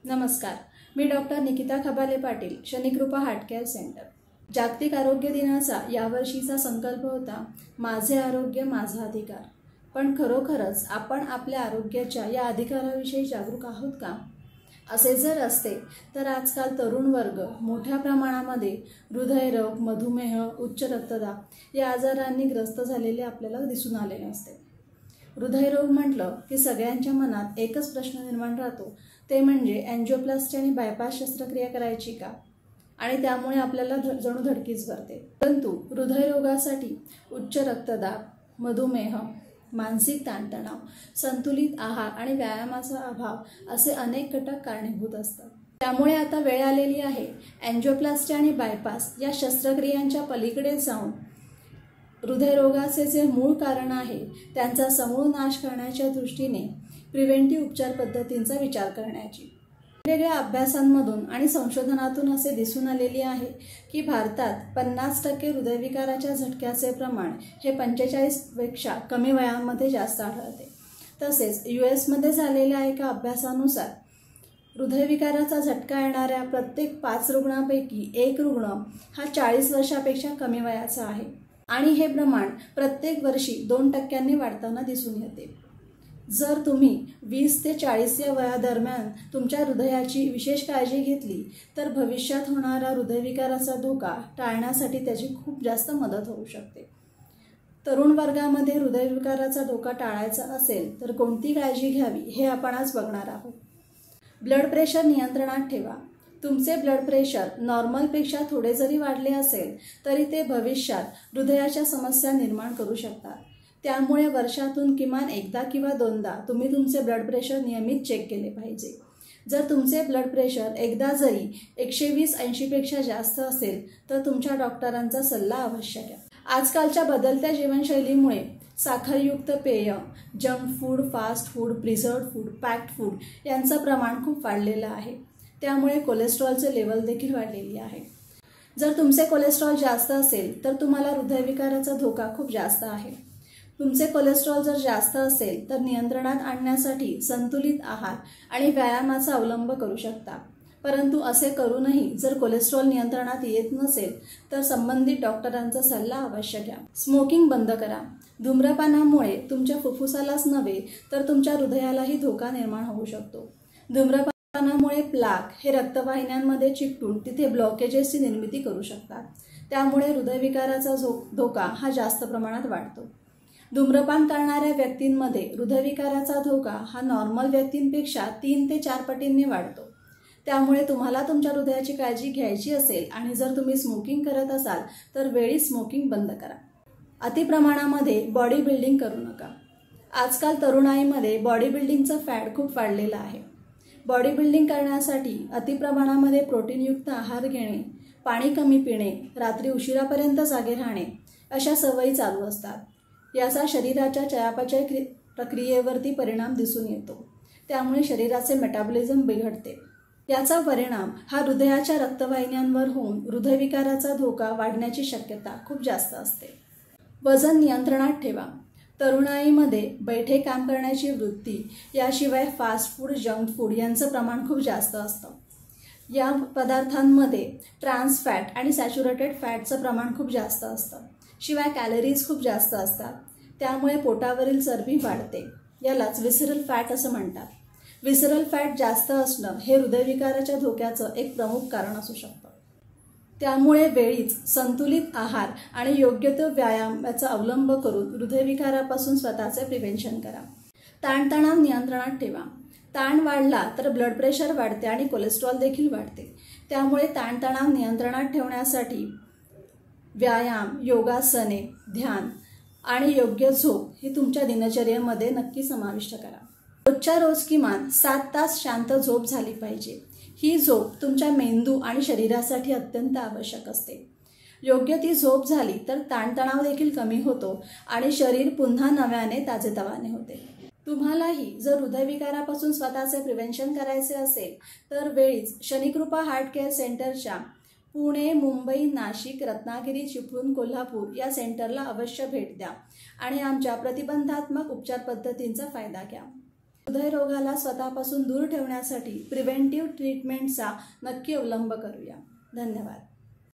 नमस्कार, मी doctor Nikita Khabale Patil, Shanikrupa heart care centre. जागतिक आरोग्य दिनाचा यावर्षीचा संकल्प होता माझे आरोग्य माझा अधिकार। पण खरोखरच आपण आपल्या आरोग्याच्या या अधिकाराविषयी जागरूक आहोत का? असे जर असते तर आजकाल तरुण वर्ग मोठ्या प्रमाणामध्ये हृदयरोग, मधुमेह, उच्च रक्तदाब या आजारांनी ग्रस्त झालेले आपल्याला दिसून आलेले असते। हृदयरोग म्हटलं की सगळ्यांच्या मनात एकच प्रश्न निर्माण राहतो, ते म्हणजे एंजियोप्लास्टी आणि बायपास शस्त्रक्रिया करायची का? आणि त्यामुळे आपल्याला जणू धडकीच भरते। परंतु हृदयरोगासाठी उच्च रक्तदाब, मधुमेह, मानसिक ताणतणाव, संतुलित आहार आणि व्यायामाचा अभाव असे अनेक घटक कारणीभूत असतात। त्यामुळे आता वेळ आलेली आहे एंजियोप्लास्टी आणि बायपास या शस्त्रक्रियांच्या पलीकडे जाऊन हृदयरोगाचे जे मूळ कारण आहे त्यांचा समूळ नाश करण्याच्या दृष्टीने प्रिव्हेंटिव्ह उपचार पद्धतींचा विचार करण्याची। वेगवेगळ्या अभ्यासांमधून आणि संशोधनातून असे दिसून आलेले आहे की भारतात 50% हृदयविकाराच्या झटक्याचे प्रमाण हे 45 पेक्षा कमी वयामध्ये जास्त आढळते। तसेच US मध्ये झालेल्या एका अभ्यासानुसार हृदयविकाराचा झटका येणाऱ्या प्रत्येक 5 रुग्णांपैकी 1 रुग्ण हा 40 वर्षापेक्षा कमी वयाचा आहे आणि हे प्रमाण प्रत्येक वर्षी 2% वाढताना दिसून येते। जर तुम्ही 20 ते 40 या वयादरम्यान तुमच्या हृदयाची विशेष काळजी घेतली तर भविष्यात होणारा हृदयविकाराचा धोका टाळण्यासाठी त्याची खूप जास्त मदत होऊ शकते। तरुण वर्गामध्ये हृदयविकाराचा धोका टाळायचा असेल तर कोणती काळजी घ्यावी हे आपण आज बघणार आहोत। ब्लड प्रेशर नियंत्रणात ठेवा। तुमचे ब्लड प्रेशर नॉर्मलपेक्षा थोडे जरी वाढले असेल तरी ते भविष्यात हृदयाच्या समस्या निर्माण करू शकतात। त्यामुळे वर्षातून किमान एकदा किंवा दोनदा तुम्ही तुमचे ब्लड प्रेशर नियमित चेक केले पाहिजे। जर तुमचे ब्लड प्रेशर एकदा जरी 120/80 पेक्षा जास्त असेल तर तुमच्या डॉक्टरांचा सल्ला अवश्य घ्या। आजकालच्या बदलत्या जीवनशैलीमुळे साखरयुक्त पेय, junk food, fast food, preserved food, packed food यांचं प्रमाण खूप वाढलेलं आहे। त्यामुळे कोलेस्ट्रॉलचे लेवल देखील वाढलेली आहे। जर तुमचे कोलेस्ट्रॉल जास्त असेल तर तुम्हाला हृदयविकाराचा धोका खूप जास्त आहे। तुमचे कोलेस्ट्रॉल जर जास्त असेल तर नियंत्रणात आणण्यासाठी संतुलित आहार आणि व्यायामाचा अवलंब करू शकता। परंतु असे करूनही जर कोलेस्ट्रॉल नियंत्रणात येत नसेल तर संबंधित डॉक्टरांचा सल्ला अवश्य घ्या। स्मोकिंग बंद करा। धूम्रपानामुळे तुमच्या फुफ्फुसालाच नव्हे तर तुमच्या हृदयालाही धोका निर्माण होऊ शकतो। धूम्रपानामुळे प्लाक हे रक्तवाहिन्यांमध्ये चिकटून तिथे ब्लॉकेजेसची निर्मिती करू शकतात। त्यामुळे हृदयविकाराचा धोका हा जास्त प्रमाणात वाढतो। धूम्रपान करणाऱ्या व्यक्तींमध्ये हृदयविकाराचा धोका हा नॉर्मल व्यक्तींपेक्षा 3 ते 4 पटींनी वाढतो। त्यामुळे तुम्हाला तुमच्या हृदयाची काळजी घ्यायची असेल आणि जर तुम्ही स्मोकिंग करत असाल तर वेळीच स्मोकिंग बंद करा। अतिप्रमाणामध्ये बॉडी बिल्डिंग करू नका। आजकाल तरुणाईमध्ये बॉडी बिल्डिंगचं फॅड खूप वाढलेलं आहे। बॉडी बिल्डिंग करण्यासाठी अतिप्रमाणामध्ये प्रोटीनयुक्त आहार घेणे, पाणी कमी पिणे, रात्री उशिरापर्यंत जागे राहणे अशा सवयी चालू असतात। याचा शरीराच्या चयापचय प्रक्रियेवरती परिणाम दिसून येतो। त्यामुळे शरीराचे मेटाबॉलिझम बिघडते। याचा परिणाम हा हृदयाच्या रक्तवाहिन्यांवर होऊन हृदयविकाराचा धोका वाढण्याची शक्यता खूप जास्त असते। वजन नियंत्रणात ठेवा। तरुणाईमध्ये बैठे काम करण्याची वृत्ती, याशिवाय फास्ट फूड, जंक फूड यांचं प्रमाण खूप जास्त असतं। या पदार्थांमध्ये ट्रान्स फॅट आणि सॅच्युरेटेड फॅटचं प्रमाण खूप जास्त असतं। शिवाय कॅलरीज खूप जास्त असतात। त्यामुळे पोटावरील चरबी वाढते। यालाच विसरल फॅट असं म्हणतात। विसरल फॅट जास्त असणं हे हृदयविकाराच्या धोक्याचं एक प्रमुख कारण असू शकतं। त्यामुळे वेळीच संतुलित आहार आणि योग्य तो व्यायाम याचा अवलंब करून हृदयविकारापासून स्वतःचे प्रिव्हेंशन करा। ताणतणाव नियंत्रणात ठेवा। ताण वाढला तर ब्लड प्रेशर वाढते आणि कोलेस्ट्रॉल देखील वाढते। त्यामुळे ताणतणाव नियंत्रणात ठेवण्यासाठी व्यायाम, योगासने, ध्यान आणि योग्य झोप ही तुमच्या दिनचर्येमध्ये नक्की समाविष्ट करा। रोजच्या रोज किमान 7 तास शांत झोप झाली पाहिजे। ही झोप तुमच्या मेंदू आणि शरीरासाठी अत्यंत आवश्यक असते। योग्य ती झोप झाली तर ताणतणाव देखील कमी होतो आणि शरीर पुन्हा नव्याने ताजेतवाने होते। तुम्हालाही जर हृदयविकारापासून स्वतःचे प्रिव्हेंशन करायचे असेल तर वेळीच शनिकृपा हार्ट केअर सेंटरच्या पुणे, मुंबई, नाशिक, रत्नागिरी, चिपळूण, कोल्हापूर या सेंटरला अवश्य भेट द्या आणि आमच्या प्रतिबंधात्मक उपचार पद्धतींचा फायदा घ्या। हृदयरोगाला स्वतःपासून दूर ठेवण्यासाठी प्रिव्हेंटिव्ह ट्रीटमेंटचा नक्की अवलंब करूया. धन्यवाद.